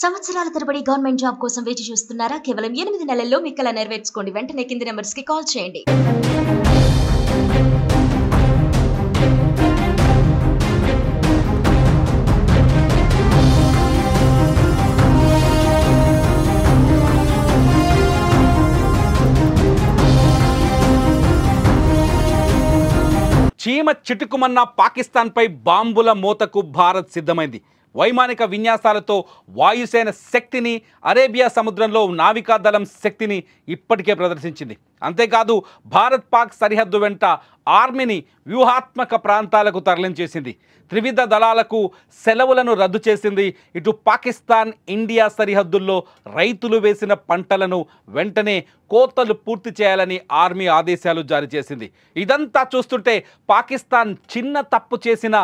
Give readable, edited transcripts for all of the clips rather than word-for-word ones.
సంవత్సరాల తరబడి government job కోసం వేచి చూస్తున్నారా? కేవలం 8 నెలల్లో మీ కల నెరవేర్చుకోండి. వెంటనే కింది నెంబర్స్ కి కాల్ చేయండి. చీమ చిటుకుమన్న పాకిస్తాన్పై బాంబుల మోతకు భారత్ సిద్ధమైంది. వైమానిక విన్యాసాలతో వాయుసేన శక్తిని, అరేబియా సముద్రంలో నావికాదళం శక్తిని ఇప్పటికే ప్రదర్శించింది. అంతేకాదు భారత్ పాక్ సరిహద్దు వెంట ఆర్మీని వ్యూహాత్మక ప్రాంతాలకు తరలించేసింది. త్రివిధ దళాలకు సెలవులను రద్దు చేసింది. ఇటు పాకిస్తాన్ ఇండియా సరిహద్దుల్లో రైతులు వేసిన పంటలను వెంటనే కోతలు పూర్తి చేయాలని ఆర్మీ ఆదేశాలు జారీ చేసింది. ఇదంతా చూస్తుంటే పాకిస్తాన్ చిన్న తప్పు చేసిన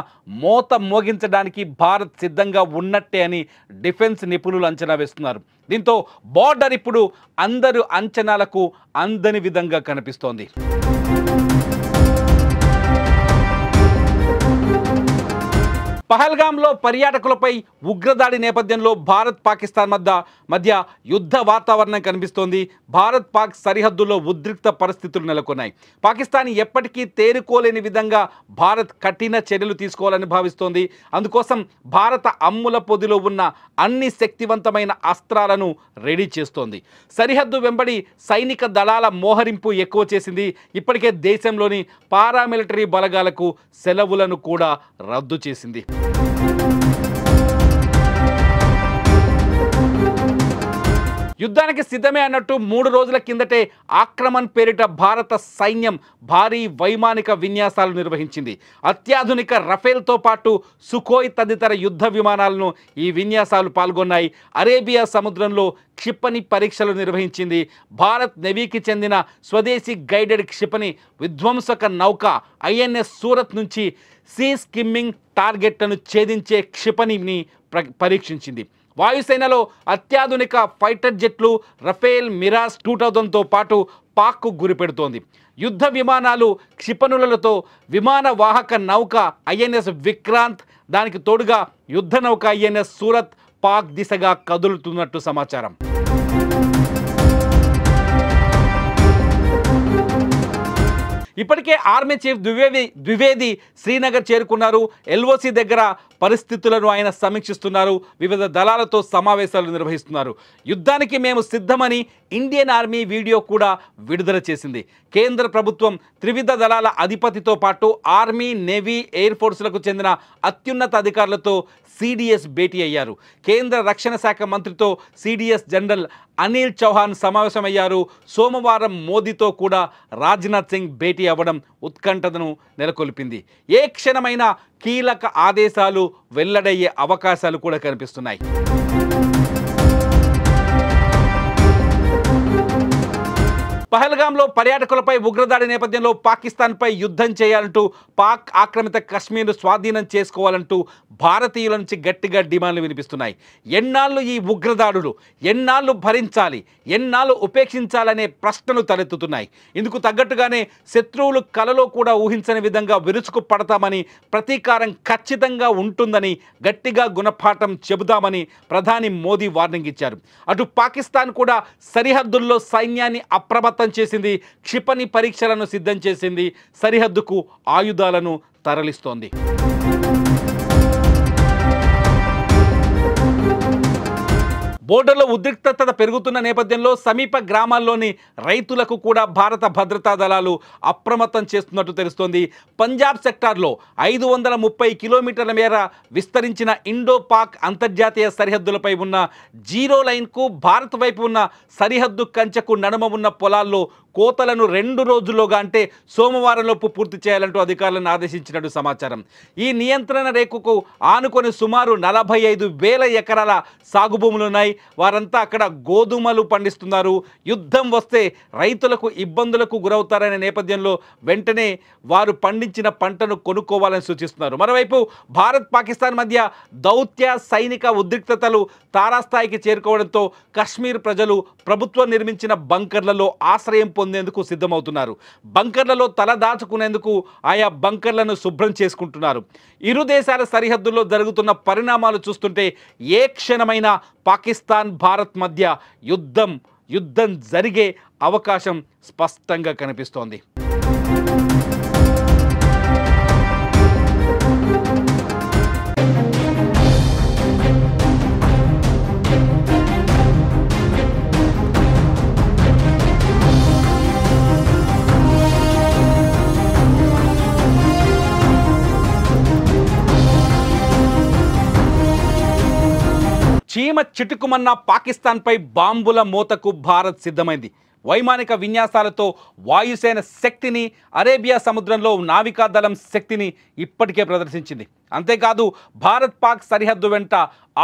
మోత మోగించడానికి భారత్ సిద్ధంగా ఉన్నట్టే అని డిఫెన్స్ నిపుణులు అంచనా వేస్తున్నారు. దీంతో బోర్డర్ ఇప్పుడు అందరు అంచనాలకు అందని విధంగా కనిపిస్తోంది. పహల్గామ్లో పర్యాటకులపై ఉగ్రదాడి నేపథ్యంలో భారత్ పాకిస్తాన్ మధ్య యుద్ధ వాతావరణం కనిపిస్తోంది. భారత్ పాక్ సరిహద్దుల్లో ఉద్రిక్త పరిస్థితులు నెలకొన్నాయి. పాకిస్తాన్ ఎప్పటికీ తేరుకోలేని విధంగా భారత్ కఠిన చర్యలు తీసుకోవాలని భావిస్తోంది. అందుకోసం భారత అమ్ముల పొదిలో ఉన్న అన్ని శక్తివంతమైన అస్త్రాలను రెడీ చేస్తోంది. సరిహద్దు వెంబడి సైనిక దళాల మోహరింపు ఎక్కువ చేసింది. ఇప్పటికే దేశంలోని పారామిలిటరీ బలగాలకు సెలవులను కూడా రద్దు చేసింది. యుద్ధానికి సిద్ధమే అన్నట్టు 3 రోజుల కిందటే ఆక్రమణ్ పేరిట భారత సైన్యం భారీ వైమానిక విన్యాసాలు నిర్వహించింది. అత్యాధునిక రఫేల్తో పాటు సుఖోయ్ తదితర యుద్ధ విమానాలను ఈ విన్యాసాలు పాల్గొన్నాయి. అరేబియా సముద్రంలో క్షిపణి పరీక్షలు నిర్వహించింది. భారత్ నేవీకి చెందిన స్వదేశీ గైడెడ్ క్షిపణి విధ్వంసక నౌక ఐఎన్ఎస్ సూరత్ నుంచి సీ స్కిమ్మింగ్ టార్గెట్లను ఛేదించే క్షిపణిని పరీక్షించింది. వాయుసేనలో అత్యాధునిక ఫైటర్ జెట్లు రఫేల్ మిరాజ్ 2000తో పాటు పాక్కు గురిపెడుతోంది. యుద్ధ విమానాలు క్షిపణులతో విమాన వాహక నౌక ఐఎన్ఎస్ విక్రాంత్, దానికి తోడుగా యుద్ధ నౌక ఐఎన్ఎస్ సూరత్ పాక్ దిశగా కదులుతున్నట్టు సమాచారం. ఇప్పటికే ఆర్మీ చీఫ్ ద్వివేది శ్రీనగర్ చేరుకున్నారు. ఎల్ఓసి దగ్గర పరిస్థితులను ఆయన సమీక్షిస్తున్నారు. వివిధ దళాలతో సమావేశాలు నిర్వహిస్తున్నారు. యుద్ధానికి మేము సిద్ధమని ఇండియన్ ఆర్మీ వీడియో కూడా విడుదల చేసింది. కేంద్ర ప్రభుత్వం త్రివిధ దళాల అధిపతితో పాటు ఆర్మీ, నేవీ, ఎయిర్ ఫోర్సులకు చెందిన అత్యున్నత అధికారులతో సిడిఎస్ భేటీ అయ్యారు. కేంద్ర రక్షణ శాఖ మంత్రితో సిడిఎస్ జనరల్ అనిల్ చౌహాన్ సమావేశమయ్యారు. సోమవారం మోదీతో కూడా రాజ్నాథ్ సింగ్ భేటీ అవ్వడం ఉత్కంఠతను నెలకొల్పింది. ఏ క్షణమైనా కీలక ఆదేశాలు వెల్లడయ్యే అవకాశాలు కూడా కనిపిస్తున్నాయి. పహల్గామ్లో పర్యాటకులపై ఉగ్రదాడి నేపథ్యంలో పాకిస్తాన్పై యుద్ధం చేయాలంటూ, పాక్ ఆక్రమిత కశ్మీర్ను స్వాధీనం చేసుకోవాలంటూ భారతీయుల నుంచి గట్టిగా డిమాండ్లు వినిపిస్తున్నాయి. ఎన్నాళ్ళు ఈ ఉగ్రదాడులు, ఎన్నాళ్ళు భరించాలి, ఎన్నాళ్ళు ఉపేక్షించాలనే ప్రశ్నలు తలెత్తుతున్నాయి. ఇందుకు తగ్గట్టుగానే శత్రువులు కలలో కూడా ఊహించని విధంగా విరుచుకు పడతామని, ప్రతీకారం ఖచ్చితంగా ఉంటుందని గట్టిగా గుణపాఠం చెబుదామని ప్రధాని మోదీ వార్నింగ్ ఇచ్చారు. అటు పాకిస్తాన్ కూడా సరిహద్దుల్లో సైన్యాన్ని అప్రమత్తం చేసింది. క్షిపణి పరీక్షలను సిద్ధం చేసింది. సరిహద్దుకు ఆయుధాలను తరలిస్తోంది. బోర్డర్లో ఉద్రిక్తత పెరుగుతున్న నేపథ్యంలో సమీప గ్రామాల్లోని రైతులకు కూడా భారత భద్రతా దళాలు అప్రమత్తం చేస్తున్నట్టు తెలుస్తోంది. పంజాబ్ సెక్టార్లో 530 కిలోమీటర్ల మేర విస్తరించిన ఇండో పాక్ అంతర్జాతీయ సరిహద్దులపై ఉన్న జీరో లైన్కు భారత్ వైపు ఉన్న సరిహద్దు కంచెకు నడుమ ఉన్న పొలాల్లో కోతలను 2 రోజుల్లోగా అంటే సోమవారంలోపు పూర్తి చేయాలంటూ అధికారులను ఆదేశించినట్టు సమాచారం. ఈ నియంత్రణ రేఖకు ఆనుకొని సుమారు 45,000 ఎకరాల సాగు భూములున్నాయి. వారంతా అక్కడ గోధుమలు పండిస్తున్నారు. యుద్ధం వస్తే రైతులకు ఇబ్బందులకు గురవుతారనే నేపథ్యంలో వెంటనే వారు పండించిన పంటను కొనుక్కోవాలని సూచిస్తున్నారు. మరోవైపు భారత్ పాకిస్తాన్ మధ్య దౌత్య సైనిక ఉద్రిక్తతలు తారాస్థాయికి చేరుకోవడంతో కశ్మీర్ ప్రజలు ప్రభుత్వం నిర్మించిన బంకర్లలో ఆశ్రయం పొందేందుకు సిద్ధమవుతున్నారు. బంకర్లలో తల దాచుకునేందుకు ఆయా బంకర్లను శుభ్రం చేసుకుంటున్నారు. ఇరు దేశాల సరిహద్దుల్లో జరుగుతున్న పరిణామాలు చూస్తుంటే ఏ క్షణమైనా పాకిస్తాన్ భారత్ మధ్య యుద్ధం జరిగే అవకాశం స్పష్టంగా కనిపిస్తోంది. చీమ చిటుకుమన్న పాకిస్తాన్పై బాంబుల మోతకు భారత్ సిద్ధమైంది. వైమానిక విన్యాసాలతో వాయుసేన శక్తిని, అరేబియా సముద్రంలో నావికాదళం శక్తిని ఇప్పటికే ప్రదర్శించింది. అంతేకాదు భారత్ పాక్ సరిహద్దు వెంట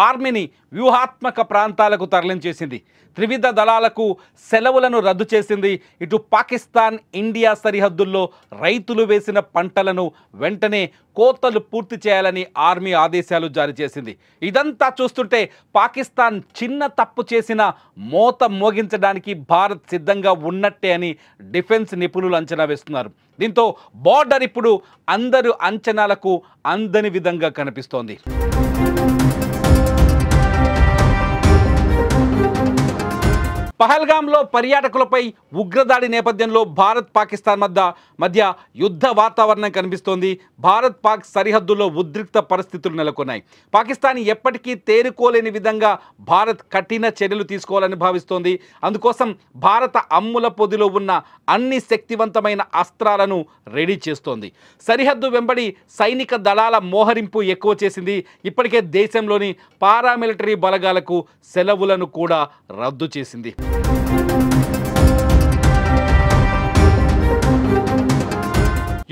ఆర్మీని వ్యూహాత్మక ప్రాంతాలకు తరలించేసింది. త్రివిధ దళాలకు సెలవులను రద్దు చేసింది. ఇటు పాకిస్తాన్ ఇండియా సరిహద్దుల్లో రైతులు వేసిన పంటలను వెంటనే కోతలు పూర్తి చేయాలని ఆర్మీ ఆదేశాలు జారీ చేసింది. ఇదంతా చూస్తుంటే పాకిస్తాన్ చిన్న తప్పు చేసిన మోత మోగించడానికి భారత్ సిద్ధంగా ఉన్నట్టే అని డిఫెన్స్ నిపుణులు అంచనా వేస్తున్నారు. దీంతో బోర్డర్ ఇప్పుడు అందరు అంచనాలకు అందని విధంగా కనిపిస్తోంది. పహల్గామ్లో పర్యాటకులపై ఉగ్రదాడి నేపథ్యంలో భారత్ పాకిస్తాన్ మధ్య యుద్ధ వాతావరణం కనిపిస్తోంది. భారత్ పాక్ సరిహద్దుల్లో ఉద్రిక్త పరిస్థితులు నెలకొన్నాయి. పాకిస్తాన్ ఎప్పటికీ తేరుకోలేని విధంగా భారత్ కఠిన చర్యలు తీసుకోవాలని భావిస్తోంది. అందుకోసం భారత అమ్ముల పొదిలో ఉన్న అన్ని శక్తివంతమైన అస్త్రాలను రెడీ చేస్తోంది. సరిహద్దు వెంబడి సైనిక దళాల మోహరింపు ఎక్కువ చేసింది. ఇప్పటికే దేశంలోని పారామిలిటరీ బలగాలకు సెలవులను కూడా రద్దు చేసింది.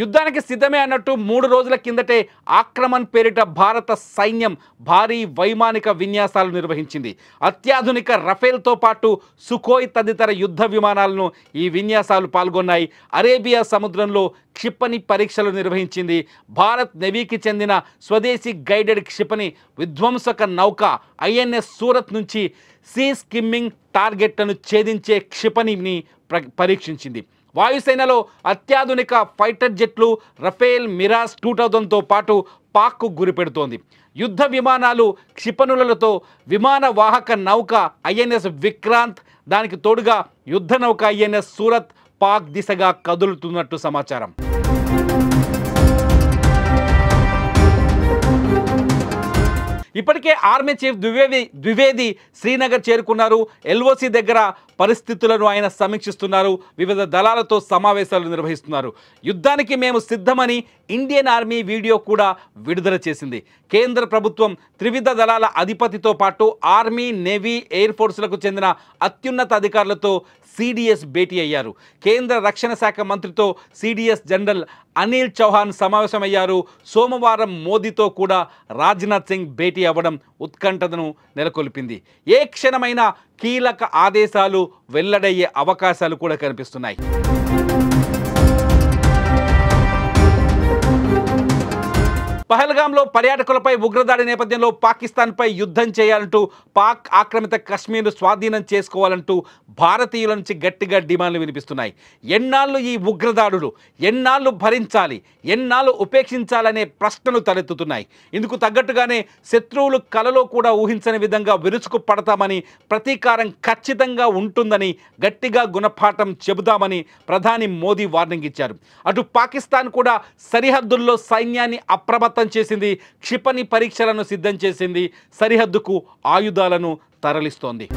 యుద్ధానికి సిద్ధమే అన్నట్టు 3 రోజుల కిందటే ఆక్రమణ్ పేరిట భారత సైన్యం భారీ వైమానిక విన్యాసాలు నిర్వహించింది. అత్యాధునిక రఫేల్తో పాటు సుఖోయ్ తదితర యుద్ధ విమానాలను ఈ విన్యాసాలు పాల్గొన్నాయి. అరేబియా సముద్రంలో క్షిపణి పరీక్షలు నిర్వహించింది. భారత్ నేవీకి చెందిన స్వదేశీ గైడెడ్ క్షిపణి విధ్వంసక నౌక ఐఎన్ఎస్ సూరత్ నుంచి సీ స్కిమ్మింగ్ టార్గెట్లను ఛేదించే క్షిపణిని పరీక్షించింది. వాయుసేనలో అత్యాధునిక ఫైటర్ జెట్లు రఫేల్ మిరాజ్ 2000తో పాటు పాక్కు గురిపెడుతోంది. యుద్ధ విమానాలు, క్షిపణులతో విమాన వాహక నౌక ఐఎన్ఎస్ విక్రాంత్, దానికి తోడుగా యుద్ధ నౌక ఐఎన్ఎస్ సూరత్ పాక్ దిశగా కదులుతున్నట్టు సమాచారం. ఇప్పటికే ఆర్మీ చీఫ్ ద్వివేది శ్రీనగర్ చేరుకున్నారు. ఎల్ఓసి దగ్గర పరిస్థితులను ఆయన సమీక్షిస్తున్నారు. వివిధ దళాలతో సమావేశాలు నిర్వహిస్తున్నారు. యుద్ధానికి మేము సిద్ధమని ఇండియన్ ఆర్మీ వీడియో కూడా విడుదల చేసింది. కేంద్ర ప్రభుత్వం త్రివిధ దళాల అధిపతితో పాటు ఆర్మీ, నేవీ, ఎయిర్ ఫోర్సులకు చెందిన అత్యున్నత అధికారులతో సిడిఎస్ భేటీ అయ్యారు. కేంద్ర రక్షణ శాఖ మంత్రితో సిడిఎస్ జనరల్ అనిల్ చౌహాన్ సమావేశమయ్యారు. సోమవారం మోదీతో కూడా రాజ్నాథ్ సింగ్ భేటీ అవ్వడం ఉత్కంఠతను నెలకొల్పింది. ఏ క్షణమైనా కీలక ఆదేశాలు వెల్లడయ్యే అవకాశాలు కూడా కనిపిస్తున్నాయి. పహల్గామ్లో పర్యాటకులపై ఉగ్రదాడి నేపథ్యంలో పాకిస్తాన్పై యుద్ధం చేయాలంటూ, పాక్ ఆక్రమిత కశ్మీర్ను స్వాధీనం చేసుకోవాలంటూ భారతీయుల నుంచి గట్టిగా డిమాండ్లు వినిపిస్తున్నాయి. ఎన్నాళ్ళు ఈ ఉగ్రదాడులు, ఎన్నాళ్ళు భరించాలి, ఎన్నాళ్ళు ఉపేక్షించాలనే ప్రశ్నలు తలెత్తుతున్నాయి. ఇందుకు తగ్గట్టుగానే శత్రువులు కలలో కూడా ఊహించని విధంగా విరుచుకు పడతామని, ప్రతీకారం ఖచ్చితంగా ఉంటుందని గట్టిగా గుణపాఠం చెబుతామని ప్రధాని మోదీ వార్నింగ్ ఇచ్చారు. అటు పాకిస్తాన్ కూడా సరిహద్దుల్లో సైన్యాన్ని అప్రమత్తం చేసింది. క్షిపణి పరీక్షలను సిద్ధం చేసింది. సరిహద్దుకు ఆయుధాలను తరలిస్తోంది.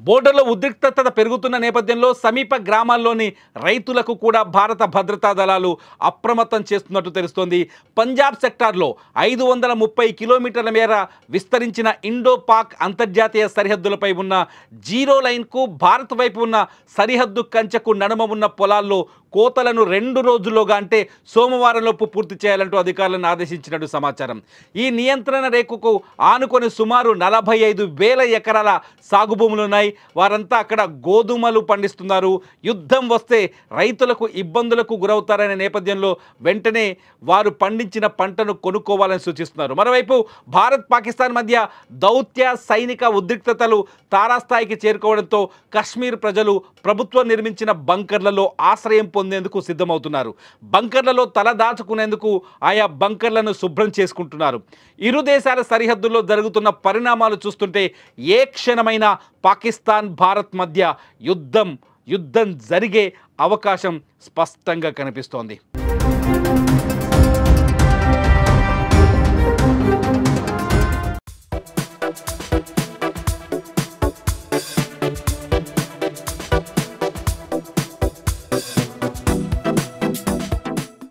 బోర్డర్లో ఉద్రిక్తత పెరుగుతున్న నేపథ్యంలో సమీప గ్రామాల్లోని రైతులకు కూడా భారత భద్రతా దళాలు అప్రమత్తం చేస్తున్నట్టు తెలుస్తోంది. పంజాబ్ సెక్టార్లో 530 కిలోమీటర్ల మేర విస్తరించిన ఇండో పాక్ అంతర్జాతీయ సరిహద్దులపై ఉన్న జీరో లైన్కు భారత్ వైపు ఉన్న సరిహద్దు కంచెకు నడుమ ఉన్న పొలాల్లో కోతలను 2 రోజుల్లోగా, అంటే సోమవారంలోపు పూర్తి చేయాలంటూ అధికారులను ఆదేశించినట్టు సమాచారం. ఈ నియంత్రణ రేఖకు ఆనుకొని సుమారు 45,000 ఎకరాల సాగు భూములున్నాయి. వారంతా అక్కడ గోధుమలు పండిస్తున్నారు. యుద్ధం వస్తే రైతులకు ఇబ్బందులకు గురవుతారనే నేపథ్యంలో వెంటనే వారు పండించిన పంటను కొనుక్కోవాలని సూచిస్తున్నారు. మరోవైపు భారత్ పాకిస్తాన్ మధ్య దౌత్య సైనిక ఉద్రిక్తతలు తారాస్థాయికి చేరుకోవడంతో కశ్మీర్ ప్రజలు ప్రభుత్వం నిర్మించిన బంకర్లలో ఆశ్రయం పొందేందుకు సిద్ధమవుతున్నారు. బంకర్లలో తలదాచుకునేందుకు ఆయా బంకర్లను శుభ్రం చేసుకుంటున్నారు. ఇరు దేశాల సరిహద్దుల్లో జరుగుతున్న పరిణామాలు చూస్తుంటే ఏ క్షణమైనా పాకిస్తాన్ భారత్ మధ్య యుద్ధం జరిగే అవకాశం స్పష్టంగా కనిపిస్తోంది.